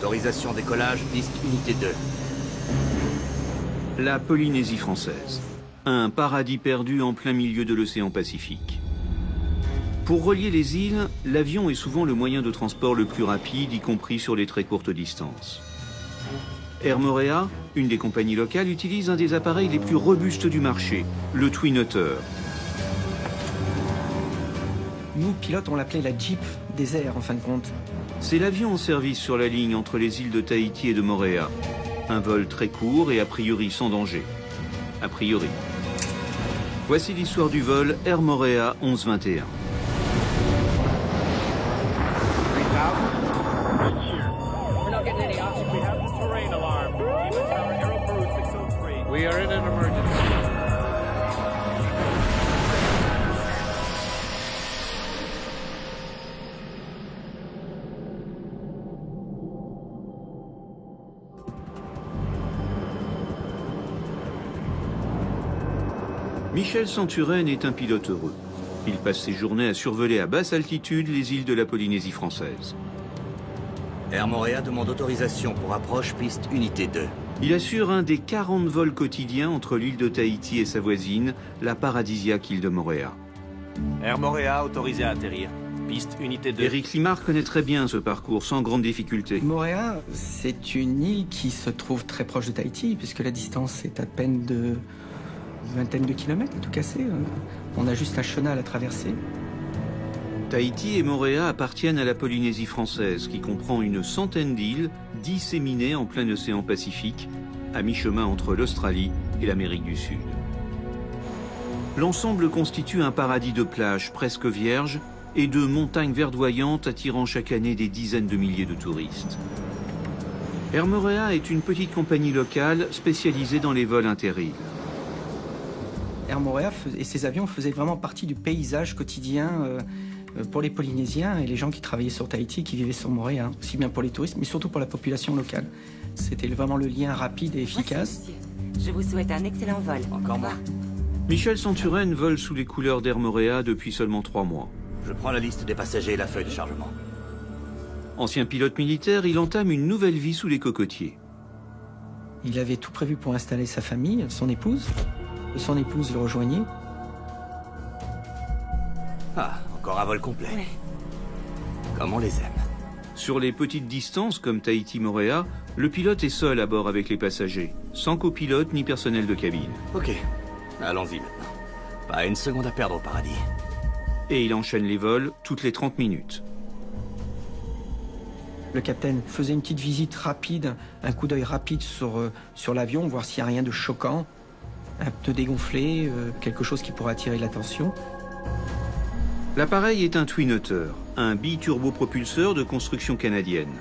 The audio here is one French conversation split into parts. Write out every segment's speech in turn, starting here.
Autorisation décollage, piste unité 2. La Polynésie française. Un paradis perdu en plein milieu de l'océan Pacifique. Pour relier les îles, l'avion est souvent le moyen de transport le plus rapide, y compris sur les très courtes distances. Air Moorea, une des compagnies locales, utilise un des appareils les plus robustes du marché, le Twin Otter. Nous, pilotes, on l'appelait la Jeep des airs, en fin de compte. C'est l'avion en service sur la ligne entre les îles de Tahiti et de Moorea. Un vol très court et a priori sans danger. A priori. Voici l'histoire du vol Air Moorea 1121. We are in an emergency. Michel Santurenne est un pilote heureux. Il passe ses journées à survoler à basse altitude les îles de la Polynésie française. Air Moorea demande autorisation pour approche piste unité 2. Il assure un des 40 vols quotidiens entre l'île de Tahiti et sa voisine, la paradisiaque île de Moorea. Air Moorea autorisé à atterrir. Piste unité 2. Éric Limard connaît très bien ce parcours sans grande difficulté. Moorea, c'est une île qui se trouve très proche de Tahiti, puisque la distance est à peine de une vingtaine de kilomètres, à tout casser. On a juste un chenal à traverser. Tahiti et Moorea appartiennent à la Polynésie française, qui comprend une centaine d'îles disséminées en plein océan Pacifique, à mi-chemin entre l'Australie et l'Amérique du Sud. L'ensemble constitue un paradis de plages presque vierges et de montagnes verdoyantes attirant chaque année des dizaines de milliers de touristes. Air Moorea est une petite compagnie locale spécialisée dans les vols inter-îles. Air Moorea et ses avions faisaient vraiment partie du paysage quotidien pour les Polynésiens et les gens qui travaillaient sur Tahiti et qui vivaient sur Moorea, aussi bien pour les touristes, mais surtout pour la population locale. C'était vraiment le lien rapide et efficace. Merci, je vous souhaite un excellent vol. Encore moi. Michel Santurenne vole sous les couleurs d'Air Moorea depuis seulement 3 mois. Je prends la liste des passagers et la feuille de chargement. Ancien pilote militaire, il entame une nouvelle vie sous les cocotiers. Il avait tout prévu pour installer sa famille, son épouse. Son épouse le rejoignait. Ah, encore un vol complet. Ouais. Comme on les aime. Sur les petites distances comme Tahiti-Moorea, le pilote est seul à bord avec les passagers, sans copilote ni personnel de cabine. Ok, allons-y maintenant. Pas une seconde à perdre au paradis. Et il enchaîne les vols toutes les 30 minutes. Le capitaine faisait une petite visite rapide, un coup d'œil rapide sur l'avion, voir s'il n'y a rien de choquant, un pneu dégonflé, quelque chose qui pourrait attirer l'attention. L'appareil est un Twin Otter, un biturbopropulseur de construction canadienne.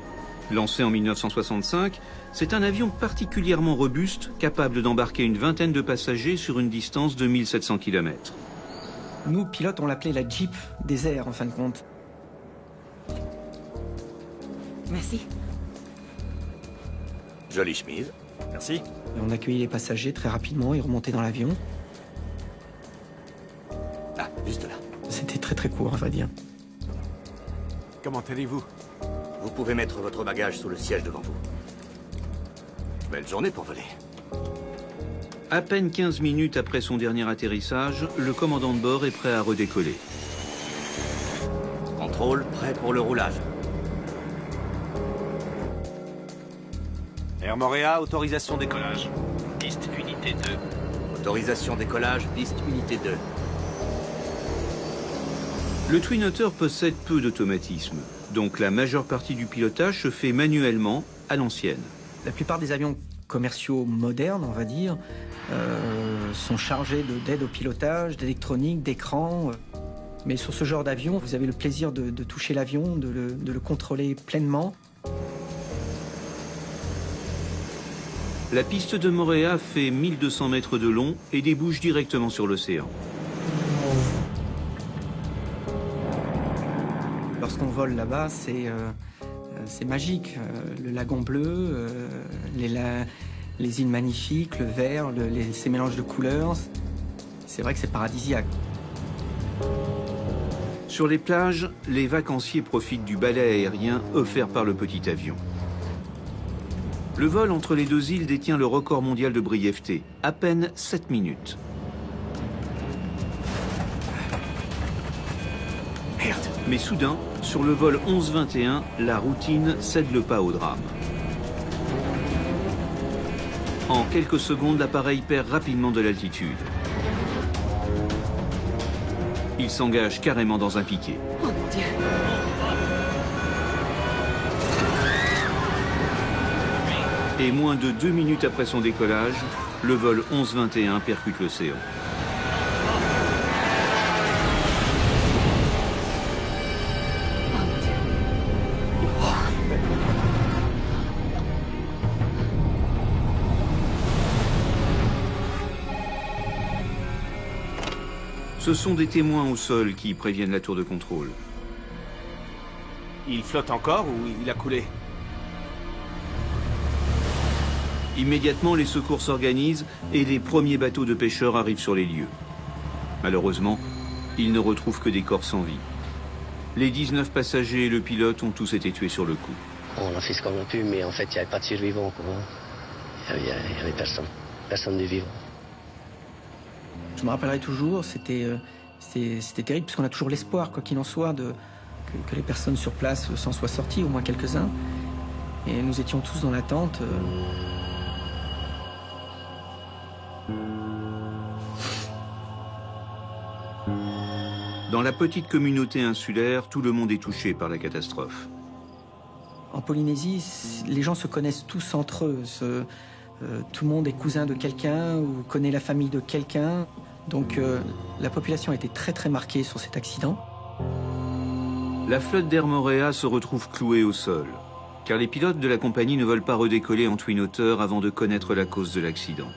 Lancé en 1965, c'est un avion particulièrement robuste, capable d'embarquer une vingtaine de passagers sur une distance de 1700 km. Nous, pilotes, on l'appelait la Jeep des airs, en fin de compte. Merci. Jolie chemise. Merci. Et on accueillait les passagers très rapidement, ils remontaient dans l'avion. Ah, juste là. C'était très très court, on va dire. Comment allez-vous? Vous pouvez mettre votre bagage sous le siège devant vous. Belle journée pour voler. À peine 15 minutes après son dernier atterrissage, le commandant de bord est prêt à redécoller. Contrôle, prêt pour le roulage. Air Moorea, autorisation décollage. Piste unité 2. Autorisation décollage, piste unité 2. Le Twin Otter possède peu d'automatisme, donc la majeure partie du pilotage se fait manuellement, à l'ancienne. La plupart des avions commerciaux modernes, on va dire, sont chargés d'aide au pilotage, d'électronique, d'écran. Mais sur ce genre d'avion, vous avez le plaisir de toucher l'avion, de le contrôler pleinement. La piste de Moorea fait 1200 mètres de long et débouche directement sur l'océan. Lorsqu'on vole là-bas, c'est magique. Le lagon bleu, les îles magnifiques, le vert, ces mélanges de couleurs. C'est vrai que c'est paradisiaque. Sur les plages, les vacanciers profitent du balai aérien offert par le petit avion. Le vol entre les deux îles détient le record mondial de brièveté, à peine 7 minutes. Merde. Mais soudain, sur le vol 11-21, la routine cède le pas au drame. En quelques secondes, l'appareil perd rapidement de l'altitude. Il s'engage carrément dans un piquet. Oh mon Dieu. Et moins de 2 minutes après son décollage, le vol 11-21 percute l'océan. Ce sont des témoins au sol qui préviennent la tour de contrôle. Il flotte encore ou il a coulé? Immédiatement, les secours s'organisent et les premiers bateaux de pêcheurs arrivent sur les lieux. Malheureusement, ils ne retrouvent que des corps sans vie. Les 19 passagers et le pilote ont tous été tués sur le coup. On a fait ce qu'on a pu, mais en fait, il n'y avait pas de survivants, quoi. Il n'y avait personne. Personne de vivant. Je me rappellerai toujours, c'était terrible, parce qu'on a toujours l'espoir, quoi qu'il en soit, que les personnes sur place s'en soient sorties, au moins quelques-uns. Et nous étions tous dans l'attente. Dans la petite communauté insulaire, tout le monde est touché par la catastrophe. En Polynésie, les gens se connaissent tous entre eux. Tout le monde est cousin de quelqu'un ou connaît la famille de quelqu'un. Donc la population a été très très marquée sur cet accident. La flotte d'Air Moorea se retrouve clouée au sol, car les pilotes de la compagnie ne veulent pas redécoller en twin otter avant de connaître la cause de l'accident.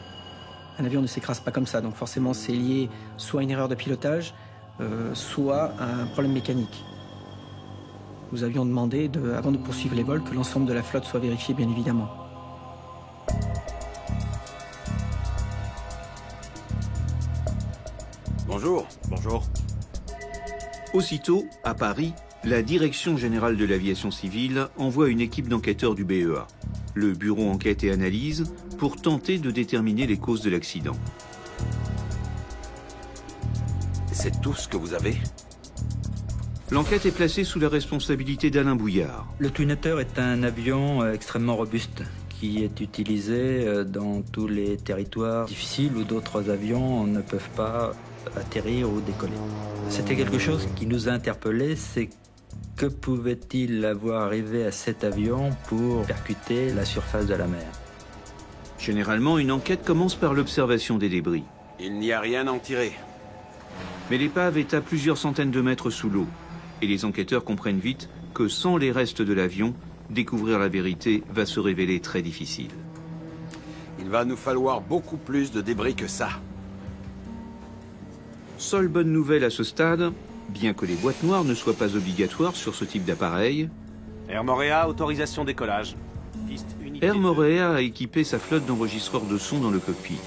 Un avion ne s'écrase pas comme ça, donc forcément c'est lié soit à une erreur de pilotage, soit à un problème mécanique. Nous avions demandé, avant de poursuivre les vols, que l'ensemble de la flotte soit vérifié, bien évidemment. Bonjour. Bonjour. Aussitôt, à Paris, la Direction générale de l'aviation civile envoie une équipe d'enquêteurs du BEA, le Bureau Enquête et Analyse, pour tenter de déterminer les causes de l'accident. C'est tout ce que vous avez? L'enquête est placée sous la responsabilité d'Alain Bouillard. Le Twin Otter est un avion extrêmement robuste qui est utilisé dans tous les territoires difficiles où d'autres avions ne peuvent pas atterrir ou décoller. C'était quelque chose qui nous a interpellés, c'est que pouvait-il avoir arrivé à cet avion pour percuter la surface de la mer? Généralement, une enquête commence par l'observation des débris. Il n'y a rien à en tirer. Mais l'épave est à plusieurs centaines de mètres sous l'eau, et les enquêteurs comprennent vite que sans les restes de l'avion, découvrir la vérité va se révéler très difficile. Il va nous falloir beaucoup plus de débris que ça. Seule bonne nouvelle à ce stade, bien que les boîtes noires ne soient pas obligatoires sur ce type d'appareil, Air Moorea, autorisation décollage. Piste unité. Air Moorea a équipé sa flotte d'enregistreurs de son dans le cockpit.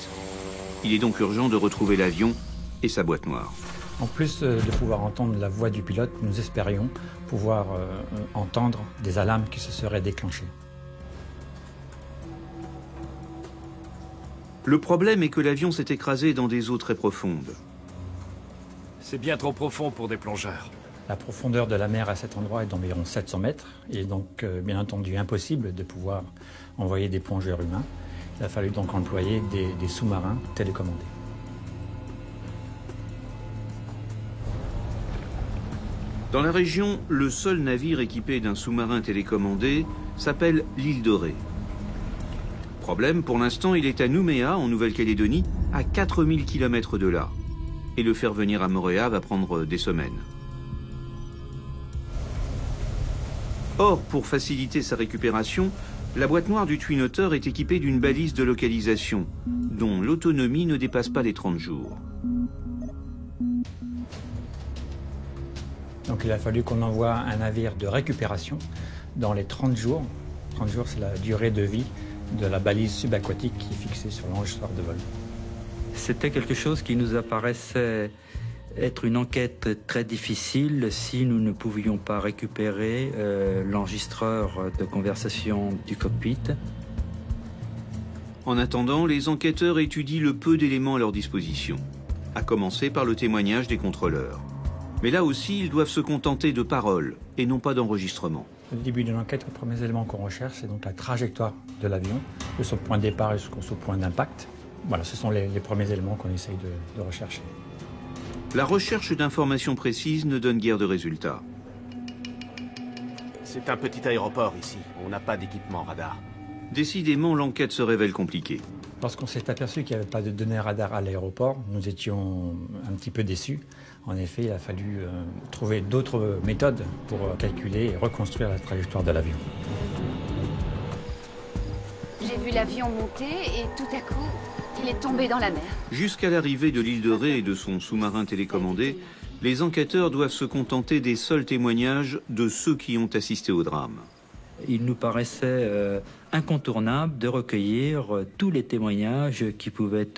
Il est donc urgent de retrouver l'avion et sa boîte noire. En plus de pouvoir entendre la voix du pilote, nous espérions pouvoir entendre des alarmes qui se seraient déclenchées. Le problème est que l'avion s'est écrasé dans des eaux très profondes. C'est bien trop profond pour des plongeurs. La profondeur de la mer à cet endroit est d'environ 700 mètres. Il est donc bien entendu impossible de pouvoir envoyer des plongeurs humains. Il a fallu donc employer des sous-marins télécommandés. Dans la région, le seul navire équipé d'un sous-marin télécommandé s'appelle l'Île Dorée. Problème, pour l'instant, il est à Nouméa, en Nouvelle-Calédonie, à 4000 km de là. Et le faire venir à Moorea va prendre des semaines. Or, pour faciliter sa récupération, la boîte noire du Twin Otter est équipée d'une balise de localisation, dont l'autonomie ne dépasse pas les 30 jours. Donc il a fallu qu'on envoie un navire de récupération dans les 30 jours. 30 jours, c'est la durée de vie de la balise subaquatique qui est fixée sur l'enregistreur de vol. C'était quelque chose qui nous apparaissait être une enquête très difficile si nous ne pouvions pas récupérer l'enregistreur de conversation du cockpit. En attendant, les enquêteurs étudient le peu d'éléments à leur disposition, à commencer par le témoignage des contrôleurs. Mais là aussi, ils doivent se contenter de paroles et non pas d'enregistrements. Au début de l'enquête, les premiers éléments qu'on recherche, c'est donc la trajectoire de l'avion, de son point de départ jusqu'au point d'impact. Voilà, ce sont les premiers éléments qu'on essaye de rechercher. La recherche d'informations précises ne donne guère de résultats. C'est un petit aéroport ici. On n'a pas d'équipement radar. Décidément, l'enquête se révèle compliquée. Lorsqu'on s'est aperçu qu'il n'y avait pas de données radar à l'aéroport, nous étions un petit peu déçus. En effet, il a fallu trouver d'autres méthodes pour calculer et reconstruire la trajectoire de l'avion. J'ai vu l'avion monter et tout à coup, il est tombé dans la mer. Jusqu'à l'arrivée de l'île de Ré et de son sous-marin télécommandé, les enquêteurs doivent se contenter des seuls témoignages de ceux qui ont assisté au drame. Il nous paraissait incontournable de recueillir tous les témoignages qui pouvaient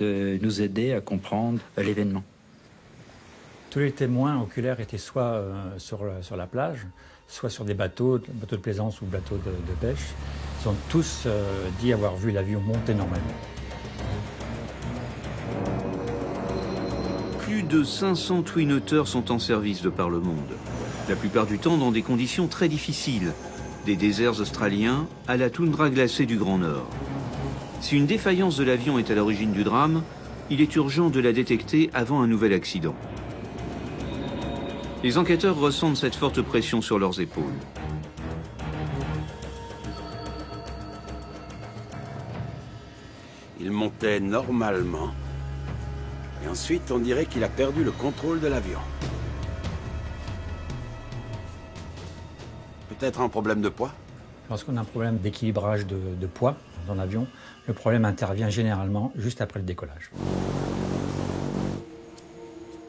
nous aider à comprendre l'événement. Tous les témoins oculaires étaient soit sur la plage, soit sur des bateaux de plaisance ou bateaux de pêche. Ils ont tous dit avoir vu l'avion monter normalement. Plus de 500 Twin Otter sont en service de par le monde. La plupart du temps dans des conditions très difficiles, des déserts australiens à la toundra glacée du Grand Nord. Si une défaillance de l'avion est à l'origine du drame, il est urgent de la détecter avant un nouvel accident. Les enquêteurs ressentent cette forte pression sur leurs épaules. Il montait normalement. Et ensuite, on dirait qu'il a perdu le contrôle de l'avion. Peut-être un problème de poids? Lorsqu'on a un problème d'équilibrage de poids dans l'avion, le problème intervient généralement juste après le décollage.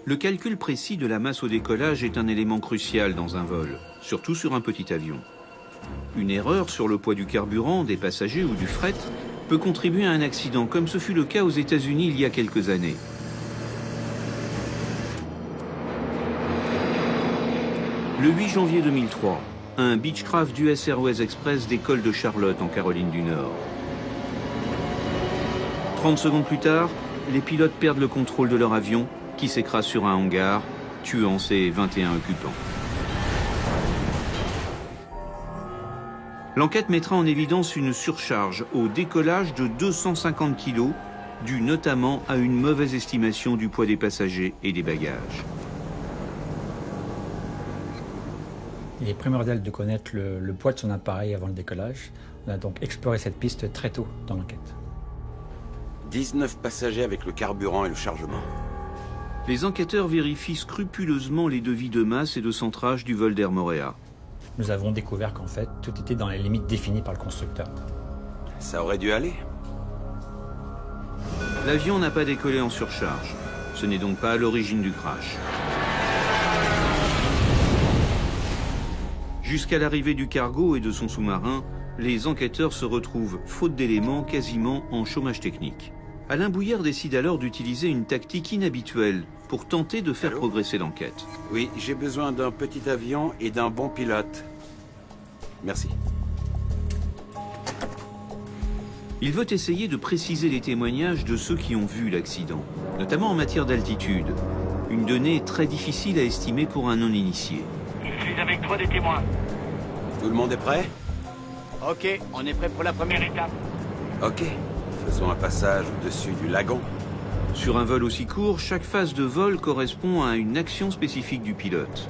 Le calcul précis de la masse au décollage est un élément crucial dans un vol, surtout sur un petit avion. Une erreur sur le poids du carburant, des passagers ou du fret peut contribuer à un accident, comme ce fut le cas aux États-Unis il y a quelques années. Le 8 janvier 2003, un Beechcraft d'US Airways Express décolle de Charlotte en Caroline du Nord. 30 secondes plus tard, les pilotes perdent le contrôle de leur avion qui s'écrase sur un hangar, tuant ses 21 occupants. L'enquête mettra en évidence une surcharge au décollage de 250 kg, due notamment à une mauvaise estimation du poids des passagers et des bagages. Il est primordial de connaître le poids de son appareil avant le décollage. On a donc exploré cette piste très tôt dans l'enquête. 19 passagers avec le carburant et le chargement. Les enquêteurs vérifient scrupuleusement les devis de masse et de centrage du vol d'Air Morea. Nous avons découvert qu'en fait, tout était dans les limites définies par le constructeur. Ça aurait dû aller. L'avion n'a pas décollé en surcharge. Ce n'est donc pas à l'origine du crash. Jusqu'à l'arrivée du cargo et de son sous-marin, les enquêteurs se retrouvent, faute d'éléments, quasiment en chômage technique. Alain Bouillard décide alors d'utiliser une tactique inhabituelle pour tenter de faire progresser l'enquête. Oui, j'ai besoin d'un petit avion et d'un bon pilote. Merci. Il veut essayer de préciser les témoignages de ceux qui ont vu l'accident, notamment en matière d'altitude. Une donnée très difficile à estimer pour un non-initié. Je suis avec 3 des témoins. Tout le monde est prêt? Ok, on est prêt pour la première étape. Ok, faisons un passage au-dessus du lagon. Sur un vol aussi court, chaque phase de vol correspond à une action spécifique du pilote.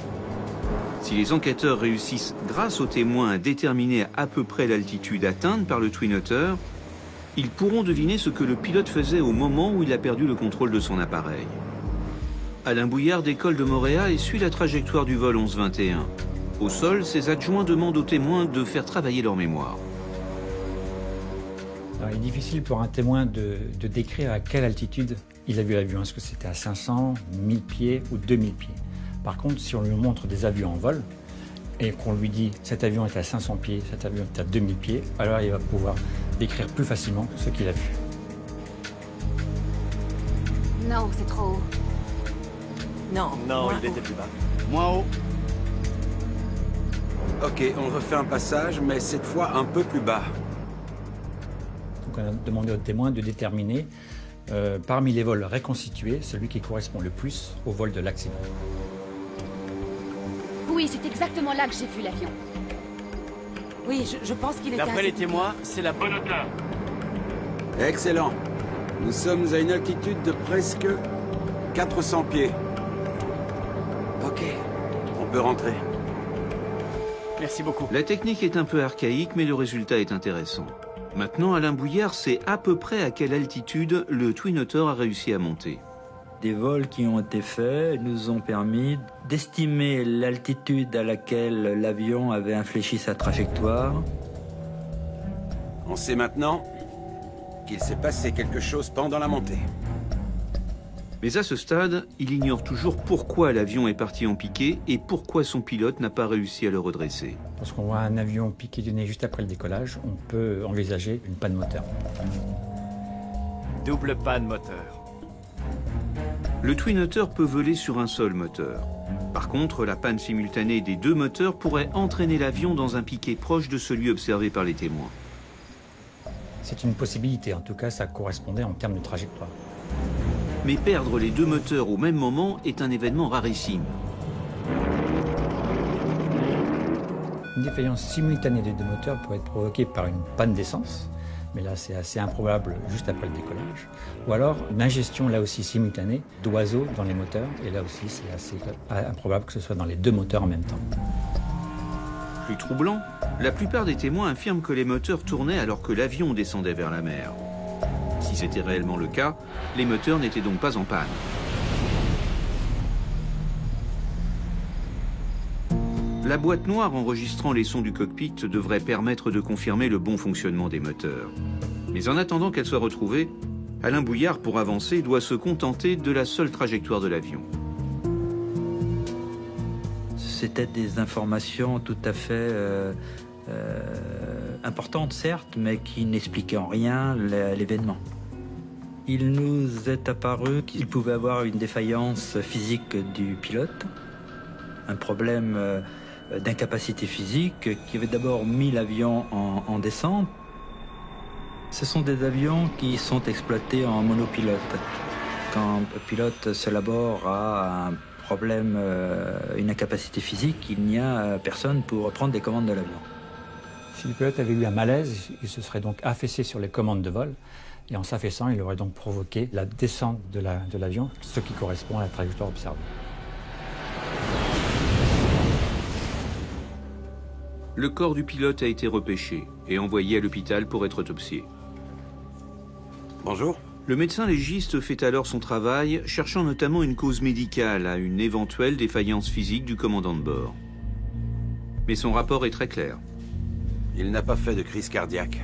Si les enquêteurs réussissent, grâce aux témoins, à déterminer à peu près l'altitude atteinte par le Twin Otter, ils pourront deviner ce que le pilote faisait au moment où il a perdu le contrôle de son appareil. Alain Bouillard décolle de Moorea et suit la trajectoire du vol 1121. Au sol, ses adjoints demandent aux témoins de faire travailler leur mémoire. Alors, il est difficile pour un témoin de décrire à quelle altitude il a vu l'avion. Est-ce que c'était à 500, 1000 pieds ou 2000 pieds? Par contre, si on lui montre des avions en vol et qu'on lui dit cet avion est à 500 pieds, cet avion est à 2000 pieds, alors il va pouvoir décrire plus facilement ce qu'il a vu. Non, c'est trop haut. Non. Non, il était plus bas. Moins haut. Ok, on refait un passage, mais cette fois un peu plus bas. Donc on a demandé aux témoins de déterminer parmi les vols reconstitués, celui qui correspond le plus au vol de l'accident. Oui, c'est exactement là que j'ai vu l'avion. Oui, je pense qu'il était... D'après les témoins, c'est la bonne hauteur. Excellent. Nous sommes à une altitude de presque 400 pieds. Ok, on peut rentrer. Merci beaucoup. La technique est un peu archaïque, mais le résultat est intéressant. Maintenant, Alain Bouillard sait à peu près à quelle altitude le Twin Otter a réussi à monter. Des vols qui ont été faits nous ont permis d'estimer l'altitude à laquelle l'avion avait infléchi sa trajectoire. On sait maintenant qu'il s'est passé quelque chose pendant la montée. Mais à ce stade, il ignore toujours pourquoi l'avion est parti en piqué et pourquoi son pilote n'a pas réussi à le redresser. Lorsqu'on voit un avion piqué du nez juste après le décollage, on peut envisager une panne moteur. Double panne moteur. Le Twin Otter peut voler sur un seul moteur. Par contre, la panne simultanée des deux moteurs pourrait entraîner l'avion dans un piqué proche de celui observé par les témoins. C'est une possibilité, en tout cas ça correspondait en termes de trajectoire. Mais perdre les deux moteurs au même moment est un événement rarissime. Une défaillance simultanée des deux moteurs peut être provoquée par une panne d'essence, mais là c'est assez improbable juste après le décollage. Ou alors une ingestion là aussi simultanée d'oiseaux dans les moteurs, et là aussi c'est assez improbable que ce soit dans les deux moteurs en même temps. Plus troublant, la plupart des témoins affirment que les moteurs tournaient alors que l'avion descendait vers la mer. Si c'était réellement le cas, les moteurs n'étaient donc pas en panne. La boîte noire enregistrant les sons du cockpit devrait permettre de confirmer le bon fonctionnement des moteurs. Mais en attendant qu'elle soit retrouvée, Alain Bouillard, pour avancer, doit se contenter de la seule trajectoire de l'avion. C'était des informations tout à fait importantes, certes, mais qui n'expliquaient en rien l'événement. Il nous est apparu qu'il pouvait avoir une défaillance physique du pilote, un problème d'incapacité physique qui avait d'abord mis l'avion en descente. Ce sont des avions qui sont exploités en monopilote. Quand un pilote seul à bord a un problème, une incapacité physique, il n'y a personne pour reprendre les commandes de l'avion. Si le pilote avait eu un malaise, il se serait donc affaissé sur les commandes de vol, et en s'affaissant, il aurait donc provoqué la descente de l'avion, ce qui correspond à la trajectoire observée. Le corps du pilote a été repêché et envoyé à l'hôpital pour être autopsié. Bonjour. Le médecin légiste fait alors son travail, cherchant notamment une cause médicale à une éventuelle défaillance physique du commandant de bord. Mais son rapport est très clair. Il n'a pas fait de crise cardiaque.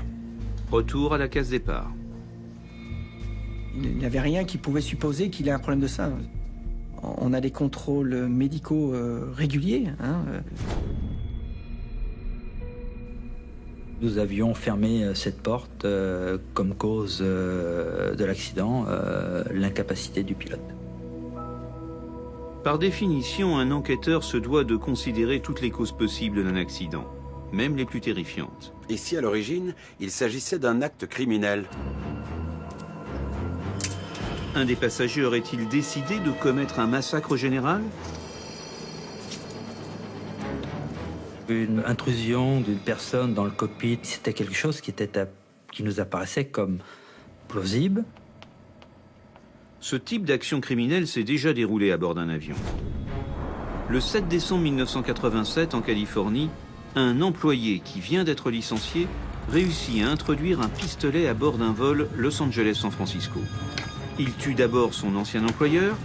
Retour à la case départ. Il n'y avait rien qui pouvait supposer qu'il ait un problème de ça. On a des contrôles médicaux réguliers. Nous avions fermé cette porte comme cause de l'accident, l'incapacité du pilote. Par définition, un enquêteur se doit de considérer toutes les causes possibles d'un accident, même les plus terrifiantes. Et si à l'origine, il s'agissait d'un acte criminel? Un des passagers aurait-il décidé de commettre un massacre général? Une intrusion d'une personne dans le cockpit, c'était quelque chose qui nous apparaissait comme plausible. Ce type d'action criminelle s'est déjà déroulé à bord d'un avion. Le 7 décembre 1987, en Californie, un employé qui vient d'être licencié réussit à introduire un pistolet à bord d'un vol Los Angeles-San Francisco. Il tue d'abord son ancien employeur,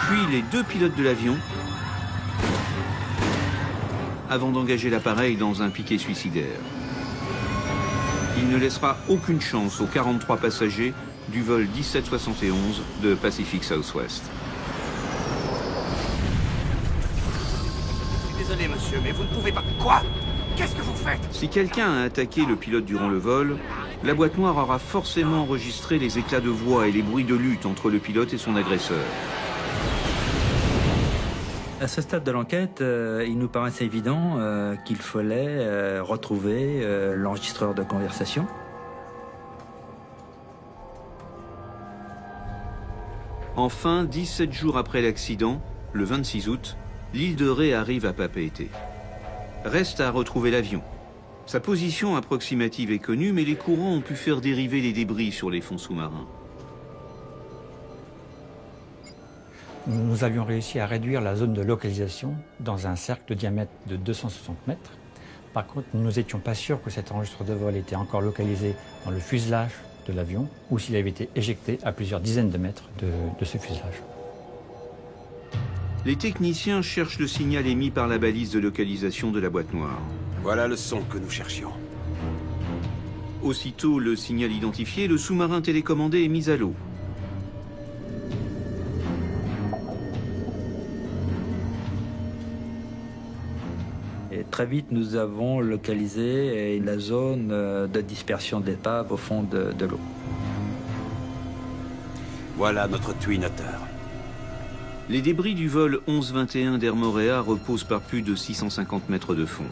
puis les deux pilotes de l'avion, avant d'engager l'appareil dans un piqué suicidaire. Il ne laissera aucune chance aux 43 passagers du vol 1771 de Pacific Southwest. Je suis désolé, monsieur, mais vous ne pouvez pas... Quoi? Qu'est-ce que vous faites? Si quelqu'un a attaqué le pilote durant le vol, la boîte noire aura forcément enregistré les éclats de voix et les bruits de lutte entre le pilote et son agresseur. À ce stade de l'enquête, il nous paraissait évident qu'il fallait retrouver l'enregistreur de conversation. Enfin, 17 jours après l'accident, le 26 août, l'île de Ré arrive à Papeete. Reste à retrouver l'avion. Sa position approximative est connue, mais les courants ont pu faire dériver les débris sur les fonds sous-marins. Nous avions réussi à réduire la zone de localisation dans un cercle de diamètre de 260 mètres. Par contre, nous n'étions pas sûrs que cet enregistreur de vol était encore localisé dans le fuselage de l'avion ou s'il avait été éjecté à plusieurs dizaines de mètres de ce fuselage. Les techniciens cherchent le signal émis par la balise de localisation de la boîte noire. Voilà le son que nous cherchions. Aussitôt le signal identifié, le sous-marin télécommandé est mis à l'eau. Et très vite, nous avons localisé la zone de dispersion de l'épave au fond de l'eau. Voilà notre twin otter. Les débris du vol 1121 d'Air Morea reposent par plus de 650 mètres de fond.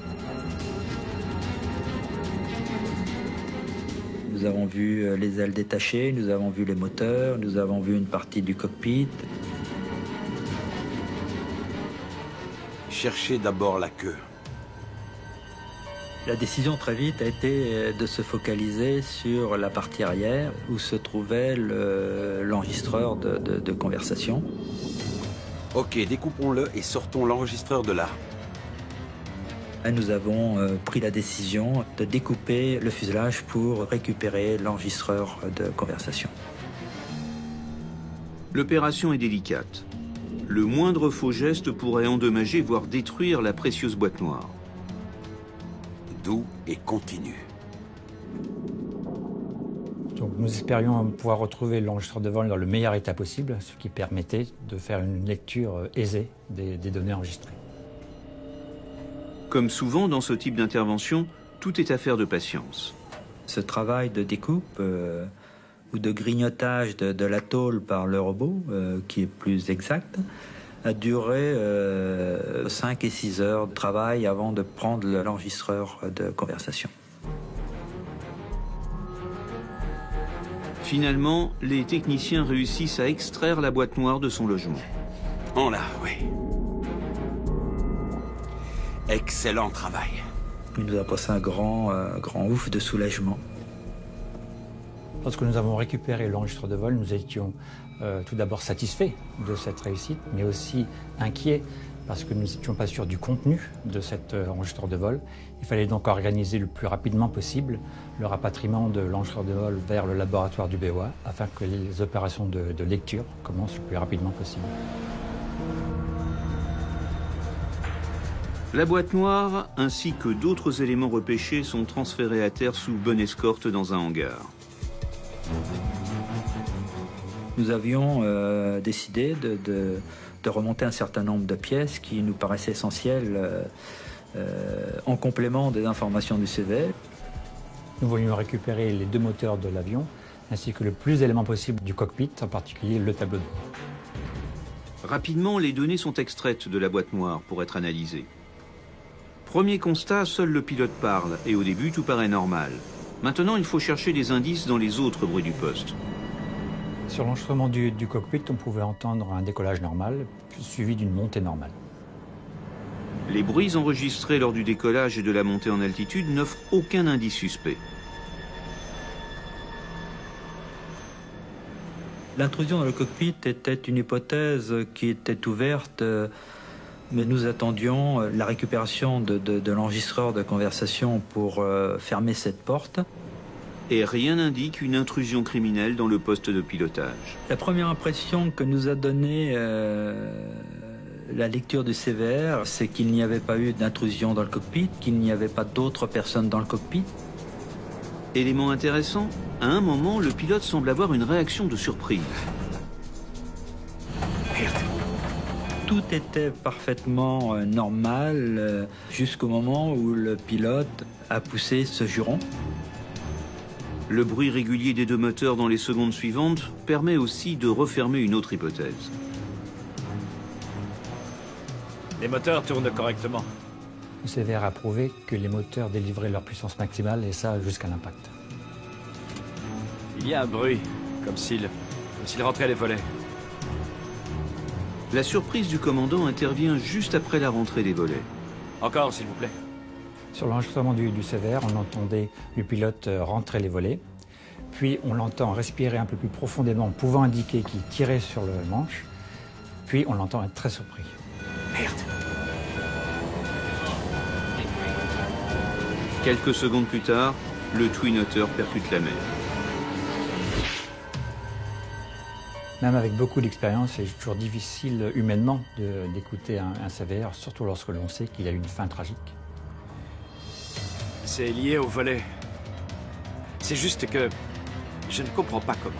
Nous avons vu les ailes détachées, nous avons vu les moteurs, nous avons vu une partie du cockpit. Cherchez d'abord la queue. La décision très vite a été de se focaliser sur la partie arrière où se trouvait l'enregistreur de conversation. Ok, découpons-le et sortons l'enregistreur de là. Et nous avons pris la décision de découper le fuselage pour récupérer l'enregistreur de conversation. L'opération est délicate. Le moindre faux geste pourrait endommager, voire détruire la précieuse boîte noire. Doux et continu. Donc nous espérions pouvoir retrouver l'enregistreur de vol dans le meilleur état possible, ce qui permettait de faire une lecture aisée des données enregistrées. Comme souvent dans ce type d'intervention, tout est affaire de patience. Ce travail de découpe ou de grignotage de la tôle par le robot, qui est plus exact, a duré 5 et 6 heures de travail avant de prendre l'enregistreur de conversation. Finalement, les techniciens réussissent à extraire la boîte noire de son logement. On l'a, oui. Excellent travail. Il nous a passé un grand ouf de soulagement. Lorsque nous avons récupéré l'enregistreur de vol, nous étions tout d'abord satisfaits de cette réussite, mais aussi inquiets parce que nous n'étions pas sûrs du contenu de cet enregistreur de vol. Il fallait donc organiser le plus rapidement possible le rapatriement de l'enregistreur de vol vers le laboratoire du BOA afin que les opérations de lecture commencent le plus rapidement possible. La boîte noire ainsi que d'autres éléments repêchés sont transférés à terre sous bonne escorte dans un hangar. Nous avions décidé de remonter un certain nombre de pièces qui nous paraissaient essentielles en complément des informations du CV. Nous voulions récupérer les 2 moteurs de l'avion ainsi que le plus d'éléments possible du cockpit, en particulier le tableau de bord. Rapidement, les données sont extraites de la boîte noire pour être analysées. Premier constat, seul le pilote parle et au début tout paraît normal. Maintenant, il faut chercher des indices dans les autres bruits du poste. Sur l'enregistrement du cockpit, on pouvait entendre un décollage normal, suivi d'une montée normale. Les bruits enregistrés lors du décollage et de la montée en altitude n'offrent aucun indice suspect. L'intrusion dans le cockpit était une hypothèse qui était ouverte, mais nous attendions la récupération de l'enregistreur de conversation pour fermer cette porte. Et rien n'indique une intrusion criminelle dans le poste de pilotage. La première impression que nous a donnée la lecture du CVR, c'est qu'il n'y avait pas eu d'intrusion dans le cockpit, qu'il n'y avait pas d'autres personnes dans le cockpit. Élément intéressant, à un moment, le pilote semble avoir une réaction de surprise. Tout était parfaitement normal jusqu'au moment où le pilote a poussé ce juron. Le bruit régulier des 2 moteurs dans les secondes suivantes permet aussi de refermer une autre hypothèse. Les moteurs tournent correctement. Le CVR a prouvé que les moteurs délivraient leur puissance maximale, et ça jusqu'à l'impact. Il y a un bruit, comme s'il rentrait les volets. La surprise du commandant intervient juste après la rentrée des volets. Encore, s'il vous plaît. Sur l'enregistrement du CVR, on entendait le pilote rentrer les volets, puis on l'entend respirer un peu plus profondément, pouvant indiquer qu'il tirait sur le manche, puis on l'entend être très surpris. Merde! Quelques secondes plus tard, le Twin Otter percute la mer. Même avec beaucoup d'expérience, c'est toujours difficile humainement d'écouter un CVR, surtout lorsque l'on sait qu'il a une fin tragique. C'est lié au volet. C'est juste que je ne comprends pas comment.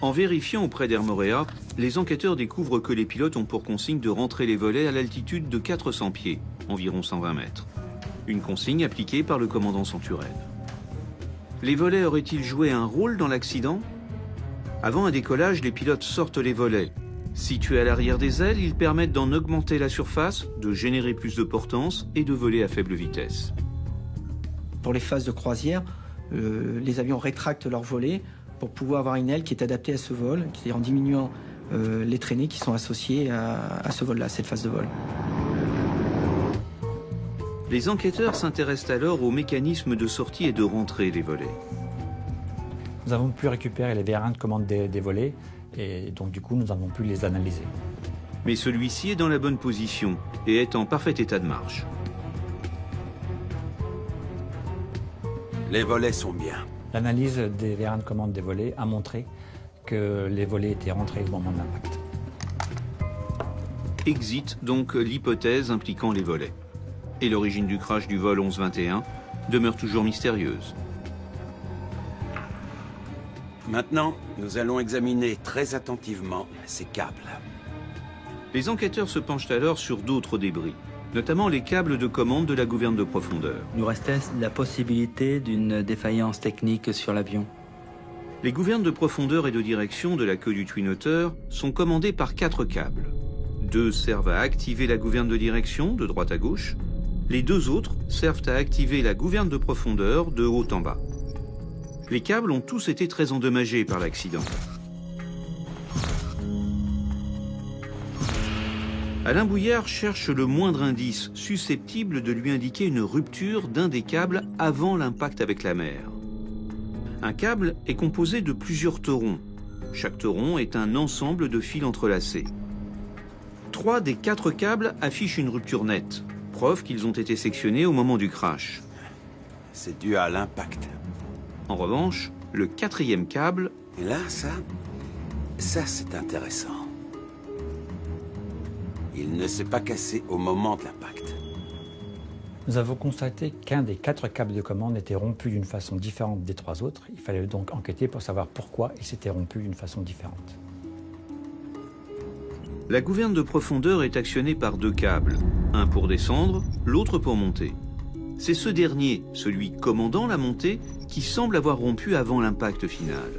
En vérifiant auprès d'Air Morea, les enquêteurs découvrent que les pilotes ont pour consigne de rentrer les volets à l'altitude de 400 pieds, environ 120 mètres. Une consigne appliquée par le commandant Centurel. Les volets auraient-ils joué un rôle dans l'accident? Avant un décollage, les pilotes sortent les volets. Situés à l'arrière des ailes, ils permettent d'en augmenter la surface, de générer plus de portance et de voler à faible vitesse. Pour les phases de croisière, les avions rétractent leurs volets pour pouvoir avoir une aile qui est adaptée à ce vol, c'est-à-dire en diminuant les traînées qui sont associées à ce vol-là, cette phase de vol. Les enquêteurs s'intéressent alors au mécanisme de sortie et de rentrée des volets. Nous avons pu récupérer les vérins de commande des volets, et donc du coup nous avons pu les analyser. Mais celui-ci est dans la bonne position et est en parfait état de marche. Les volets sont bien. L'analyse des vérins de commande des volets a montré que les volets étaient rentrés au moment de l'impact. Exit donc l'hypothèse impliquant les volets. Et l'origine du crash du vol 1121 demeure toujours mystérieuse. Maintenant, nous allons examiner très attentivement ces câbles. Les enquêteurs se penchent alors sur d'autres débris, notamment les câbles de commande de la gouverne de profondeur. Il nous restait la possibilité d'une défaillance technique sur l'avion. Les gouvernes de profondeur et de direction de la queue du Twin Otter sont commandées par 4 câbles. 2 servent à activer la gouverne de direction de droite à gauche. Les 2 autres servent à activer la gouverne de profondeur de haut en bas. Les câbles ont tous été très endommagés par l'accident. Alain Bouillard cherche le moindre indice susceptible de lui indiquer une rupture d'un des câbles avant l'impact avec la mer. Un câble est composé de plusieurs taurons. Chaque tauron est un ensemble de fils entrelacés. 3 des 4 câbles affichent une rupture nette, preuve qu'ils ont été sectionnés au moment du crash. C'est dû à l'impact. En revanche, le 4e câble... Et là, ça c'est intéressant. Il ne s'est pas cassé au moment de l'impact. Nous avons constaté qu'un des 4 câbles de commande était rompu d'une façon différente des 3 autres. Il fallait donc enquêter pour savoir pourquoi il s'était rompu d'une façon différente. La gouverne de profondeur est actionnée par 2 câbles, un pour descendre, l'autre pour monter. C'est ce dernier, celui commandant la montée, qui semble avoir rompu avant l'impact final.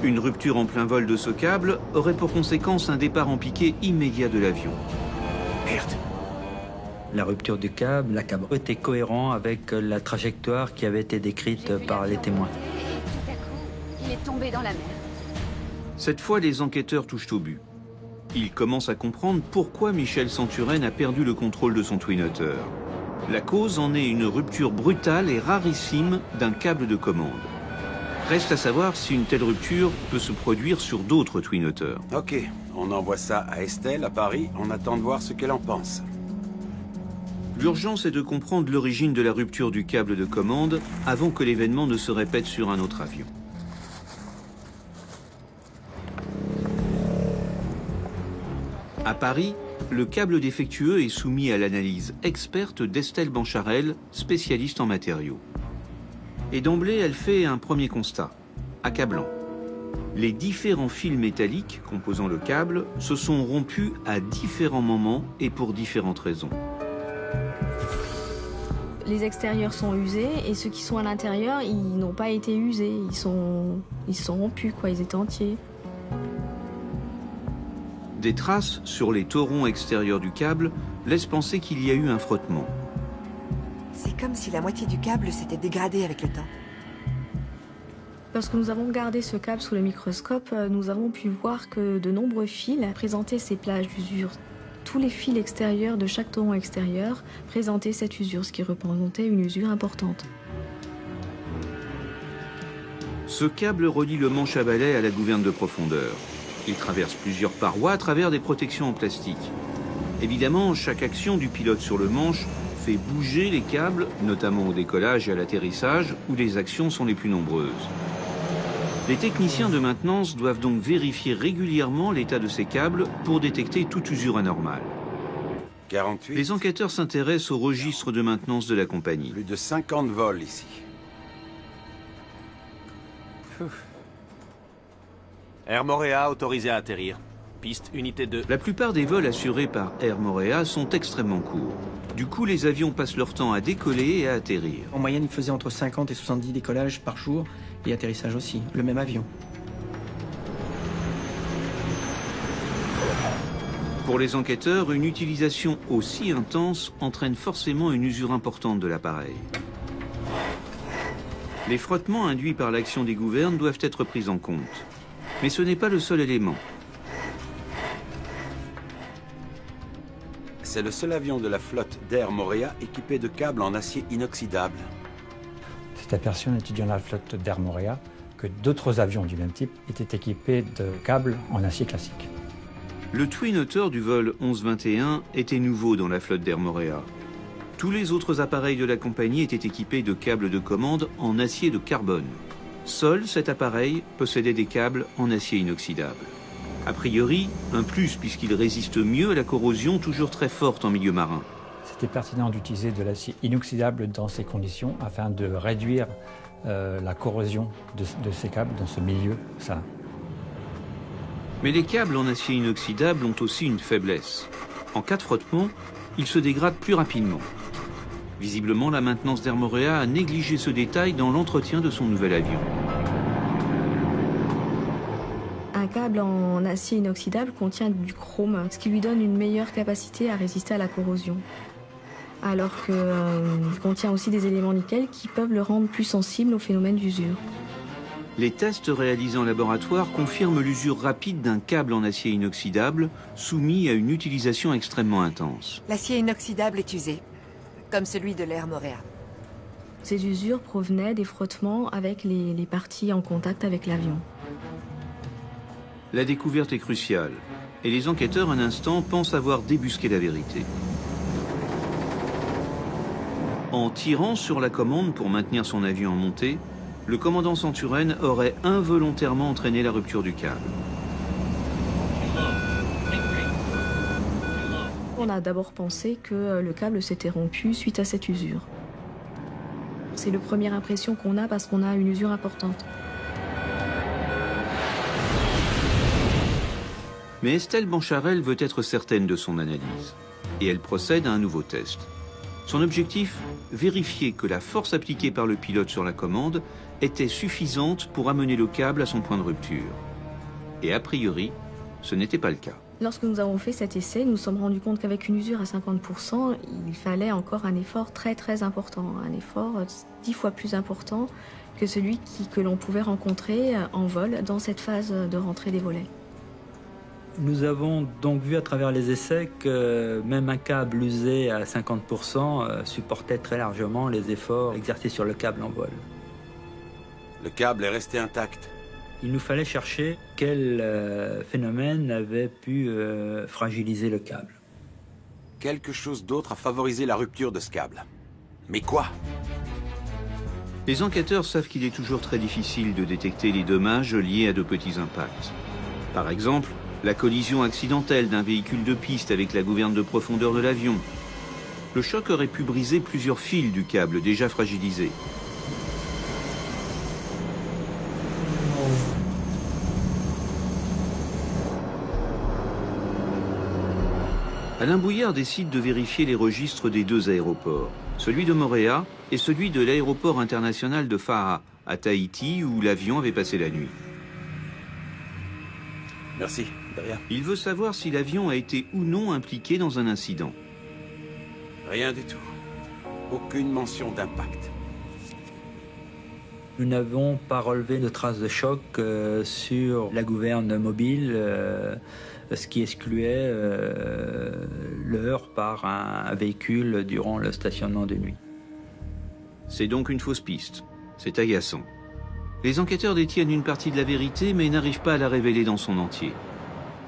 Une rupture en plein vol de ce câble aurait pour conséquence un départ en piqué immédiat de l'avion. Merde! La rupture du câble, était cohérent avec la trajectoire qui avait été décrite par les témoins. Et tout à coup, il est tombé dans la mer. Cette fois, les enquêteurs touchent au but. Ils commencent à comprendre pourquoi Michel Centurel a perdu le contrôle de son Twin Otter. La cause en est une rupture brutale et rarissime d'un câble de commande. Reste à savoir si une telle rupture peut se produire sur d'autres Twin Otter. Ok, on envoie ça à Estelle, à Paris. On attend de voir ce qu'elle en pense. L'urgence est de comprendre l'origine de la rupture du câble de commande avant que l'événement ne se répète sur un autre avion. À Paris, le câble défectueux est soumis à l'analyse experte d'Estelle Bancharel, spécialiste en matériaux. Et d'emblée, elle fait un premier constat, accablant. Les différents fils métalliques composant le câble se sont rompus à différents moments et pour différentes raisons. Les extérieurs sont usés et ceux qui sont à l'intérieur, ils n'ont pas été usés. Ils sont rompus, quoi. Ils étaient entiers. Des traces sur les torons extérieurs du câble laissent penser qu'il y a eu un frottement. C'est comme si la moitié du câble s'était dégradée avec le temps. Lorsque nous avons gardé ce câble sous le microscope, nous avons pu voir que de nombreux fils présentaient ces plages d'usure. Tous les fils extérieurs de chaque toron extérieur présentaient cette usure, ce qui représentait une usure importante. Ce câble relie le manche à balai à la gouverne de profondeur. Il traverse plusieurs parois à travers des protections en plastique. Évidemment, chaque action du pilote sur le manche fait bouger les câbles, notamment au décollage et à l'atterrissage, où les actions sont les plus nombreuses. Les techniciens de maintenance doivent donc vérifier régulièrement l'état de ces câbles pour détecter toute usure anormale. 48. Les enquêteurs s'intéressent au registre de maintenance de la compagnie. Plus de 50 vols ici. Air Moréa autorisé à atterrir. Piste unité 2. La plupart des vols assurés par Air Moréa sont extrêmement courts. Du coup, les avions passent leur temps à décoller et à atterrir. En moyenne, ils faisaient entre 50 et 70 décollages par jour et atterrissage aussi, le même avion. Pour les enquêteurs, une utilisation aussi intense entraîne forcément une usure importante de l'appareil. Les frottements induits par l'action des gouvernes doivent être pris en compte. Mais ce n'est pas le seul élément. C'est le seul avion de la flotte d'Air Moréa équipé de câbles en acier inoxydable. C'est aperçu un étudiant de la flotte d'Air Moréa que d'autres avions du même type étaient équipés de câbles en acier classique. Le Twin Otter du vol 1121 était nouveau dans la flotte d'Air Moréa. Tous les autres appareils de la compagnie étaient équipés de câbles de commande en acier de carbone. Seul cet appareil possédait des câbles en acier inoxydable. A priori, un plus puisqu'il résiste mieux à la corrosion toujours très forte en milieu marin. C'était pertinent d'utiliser de l'acier inoxydable dans ces conditions afin de réduire la corrosion de ces câbles dans ce milieu salin. Mais les câbles en acier inoxydable ont aussi une faiblesse. En cas de frottement, ils se dégradent plus rapidement. Visiblement, la maintenance d'Air Moréa a négligé ce détail dans l'entretien de son nouvel avion. Un câble en acier inoxydable contient du chrome, ce qui lui donne une meilleure capacité à résister à la corrosion. Alors qu'il contient aussi des éléments nickel qui peuvent le rendre plus sensible au phénomène d'usure. Les tests réalisés en laboratoire confirment l'usure rapide d'un câble en acier inoxydable soumis à une utilisation extrêmement intense. L'acier inoxydable est usé, comme celui de l'Air Moréa. Ces usures provenaient des frottements avec les parties en contact avec l'avion. La découverte est cruciale, et les enquêteurs, un instant, pensent avoir débusqué la vérité. En tirant sur la commande pour maintenir son avion en montée, le commandant Centuren aurait involontairement entraîné la rupture du câble. On a d'abord pensé que le câble s'était rompu suite à cette usure. C'est la première impression qu'on a parce qu'on a une usure importante. Mais Estelle Bancharel veut être certaine de son analyse. Et elle procède à un nouveau test. Son objectif, vérifier que la force appliquée par le pilote sur la commande était suffisante pour amener le câble à son point de rupture. Et a priori, ce n'était pas le cas. Lorsque nous avons fait cet essai, nous nous sommes rendus compte qu'avec une usure à 50%, il fallait encore un effort très important, un effort 10 fois plus important que celui que l'on pouvait rencontrer en vol dans cette phase de rentrée des volets. Nous avons donc vu à travers les essais que même un câble usé à 50% supportait très largement les efforts exercés sur le câble en vol. Le câble est resté intact. Il nous fallait chercher quel phénomène avait pu fragiliser le câble. Quelque chose d'autre a favorisé la rupture de ce câble. Mais quoi? Les enquêteurs savent qu'il est toujours très difficile de détecter les dommages liés à de petits impacts. Par exemple, la collision accidentelle d'un véhicule de piste avec la gouverne de profondeur de l'avion. Le choc aurait pu briser plusieurs fils du câble déjà fragilisé. Alain Bouillard décide de vérifier les registres des deux aéroports, celui de Moréa et celui de l'aéroport international de Faha, à Tahiti, où l'avion avait passé la nuit. Merci. Siberia. Il veut savoir si l'avion a été ou non impliqué dans un incident. Rien du tout. Aucune mention d'impact. Nous n'avons pas relevé de traces de choc sur la gouverne mobile, ce qui excluait l'heure par un véhicule durant le stationnement de nuit. C'est donc une fausse piste. C'est agaçant. Les enquêteurs détiennent une partie de la vérité, mais n'arrivent pas à la révéler dans son entier.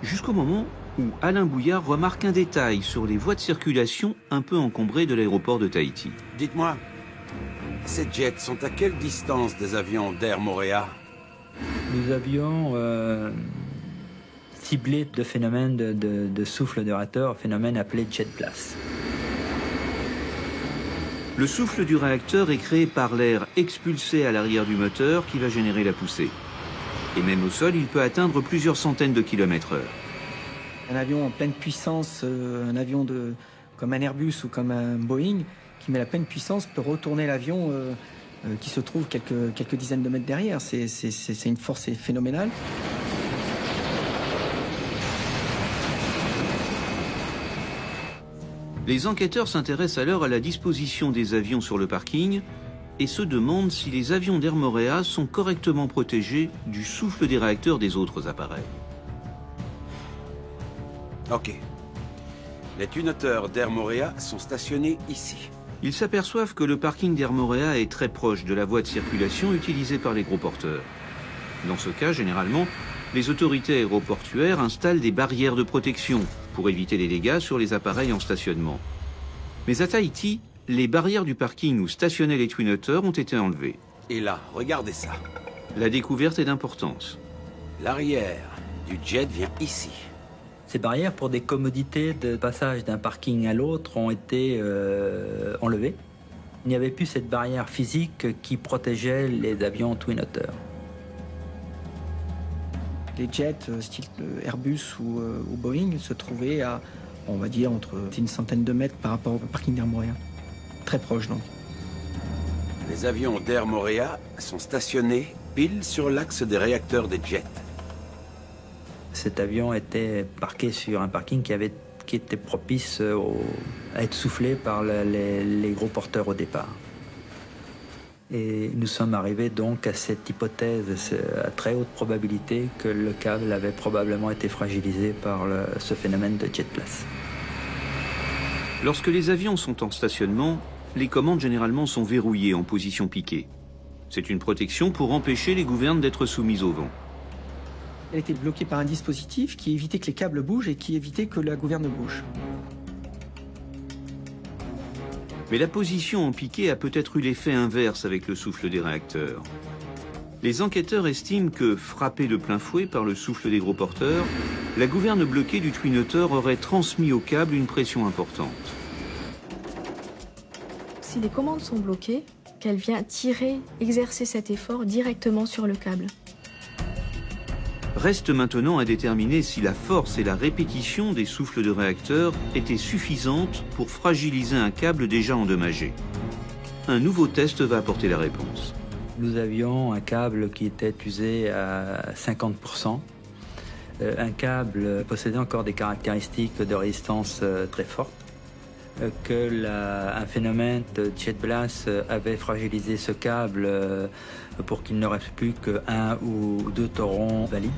Jusqu'au moment où Alain Bouillard remarque un détail sur les voies de circulation un peu encombrées de l'aéroport de Tahiti. Dites-moi, ces jets sont à quelle distance des avions d'Air Morea? Nous avions ciblé de phénomène de souffle de réacteur, un phénomène appelé jet blast. Le souffle du réacteur est créé par l'air expulsé à l'arrière du moteur qui va générer la poussée. Et même au sol, il peut atteindre plusieurs centaines de kilomètres/heure. Un avion en pleine puissance, un avion comme un Airbus ou comme un Boeing, qui met la pleine puissance, peut retourner l'avion qui se trouve quelques dizaines de mètres derrière. C'est une force phénoménale. Les enquêteurs s'intéressent alors à la disposition des avions sur le parking et se demandent si les avions d'Air Morea sont correctement protégés du souffle des réacteurs des autres appareils. Ok. Les tunoteurs d'Air Morea sont stationnés ici. Ils s'aperçoivent que le parking d'Air Morea est très proche de la voie de circulation utilisée par les gros porteurs. Dans ce cas, généralement, les autorités aéroportuaires installent des barrières de protection pour éviter les dégâts sur les appareils en stationnement. Mais à Tahiti, les barrières du parking où stationnaient les twinoteurs ont été enlevées. Et là, regardez ça. La découverte est d'importance. L'arrière du jet vient ici. Ces barrières, pour des commodités de passage d'un parking à l'autre, ont été enlevées. Il n'y avait plus cette barrière physique qui protégeait les avions twinoteurs. Les jets style Airbus ou Boeing se trouvaient à, on va dire, entre une centaine de mètres par rapport au parking d'Air Morea. Très proche, donc. Les avions d'Air Morea sont stationnés pile sur l'axe des réacteurs des jets. Cet avion était parqué sur un parking qui était propice à être soufflé par les gros porteurs au départ. Et nous sommes arrivés donc à cette hypothèse à très haute probabilité que le câble avait probablement été fragilisé par ce phénomène de jet blast. Lorsque les avions sont en stationnement, les commandes généralement sont verrouillées en position piquée. C'est une protection pour empêcher les gouvernes d'être soumises au vent. Elle était bloquée par un dispositif qui évitait que les câbles bougent et qui évitait que la gouverne bouge. Mais la position en piqué a peut-être eu l'effet inverse avec le souffle des réacteurs. Les enquêteurs estiment que, frappée de plein fouet par le souffle des gros porteurs, la gouverne bloquée du twinoteur aurait transmis au câble une pression importante. Si les commandes sont bloquées, qu'elle vient exercer cet effort directement sur le câble. Reste maintenant à déterminer si la force et la répétition des souffles de réacteurs étaient suffisantes pour fragiliser un câble déjà endommagé. Un nouveau test va apporter la réponse. Nous avions un câble qui était usé à 50%. Un câble possédait encore des caractéristiques de résistance très fortes. Un phénomène de jet blast avait fragilisé ce câble pour qu'il ne reste plus qu'un ou deux torrons valides.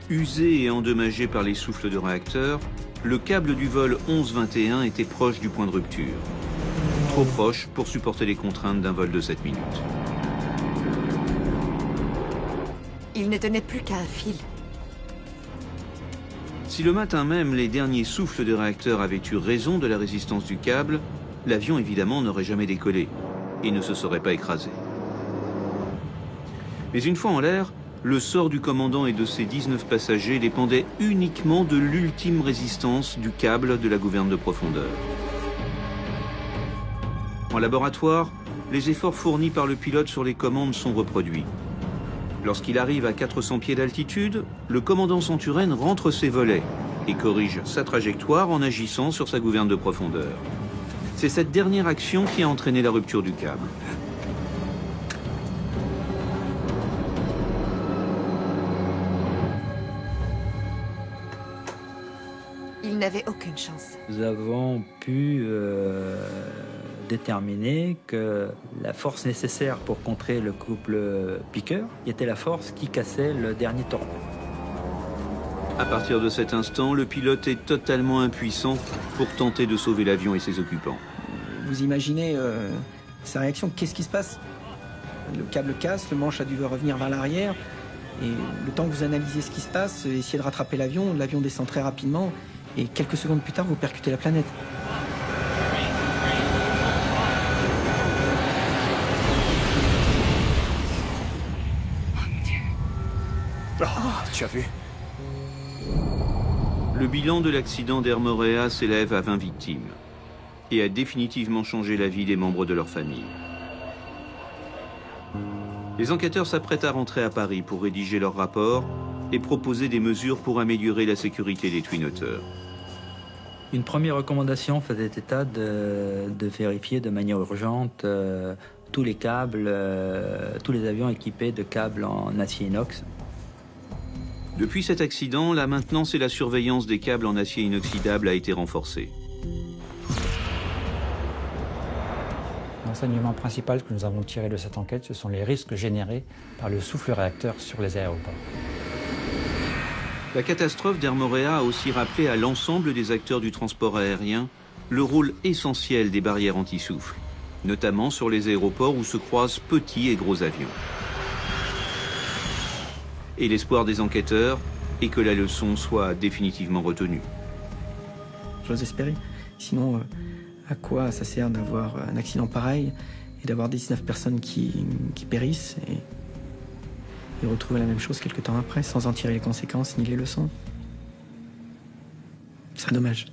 Usé et endommagé par les souffles de réacteurs, le câble du vol 1121 était proche du point de rupture. Trop proche pour supporter les contraintes d'un vol de 7 minutes. Il ne tenait plus qu'à un fil. Si le matin même, les derniers souffles de réacteurs avaient eu raison de la résistance du câble, l'avion évidemment n'aurait jamais décollé et ne se serait pas écrasé. Mais une fois en l'air, le sort du commandant et de ses 19 passagers dépendait uniquement de l'ultime résistance du câble de la gouverne de profondeur. En laboratoire, les efforts fournis par le pilote sur les commandes sont reproduits. Lorsqu'il arrive à 400 pieds d'altitude, le commandant Centurène rentre ses volets et corrige sa trajectoire en agissant sur sa gouverne de profondeur. C'est cette dernière action qui a entraîné la rupture du câble. n'avez aucune chance. Nous avons pu déterminer que la force nécessaire pour contrer le couple piqueur était la force qui cassait le dernier torpille. À partir de cet instant, le pilote est totalement impuissant pour tenter de sauver l'avion et ses occupants. Vous imaginez sa réaction, qu'est-ce qui se passe? Le câble casse, le manche a dû revenir vers l'arrière, et le temps que vous analysez ce qui se passe, essayez de rattraper l'avion descend très rapidement, et quelques secondes plus tard, vous percutez la planète. Oh, tu as vu? Le bilan de l'accident d'Air Moréa s'élève à 20 victimes et a définitivement changé la vie des membres de leur famille. Les enquêteurs s'apprêtent à rentrer à Paris pour rédiger leur rapport et proposer des mesures pour améliorer la sécurité des Twin Otter. Une première recommandation faisait état de vérifier de manière urgente tous les câbles, tous les avions équipés de câbles en acier inox. Depuis cet accident, la maintenance et la surveillance des câbles en acier inoxydable a été renforcée. L'enseignement principal que nous avons tiré de cette enquête, ce sont les risques générés par le souffle réacteur sur les aéroports. La catastrophe d'Air Moréa a aussi rappelé à l'ensemble des acteurs du transport aérien le rôle essentiel des barrières anti-souffle, notamment sur les aéroports où se croisent petits et gros avions. Et l'espoir des enquêteurs est que la leçon soit définitivement retenue. J'ose espérer. Sinon, à quoi ça sert d'avoir un accident pareil et d'avoir 19 personnes qui périssent et retrouver la même chose quelques temps après sans en tirer les conséquences ni les leçons? Ce serait dommage.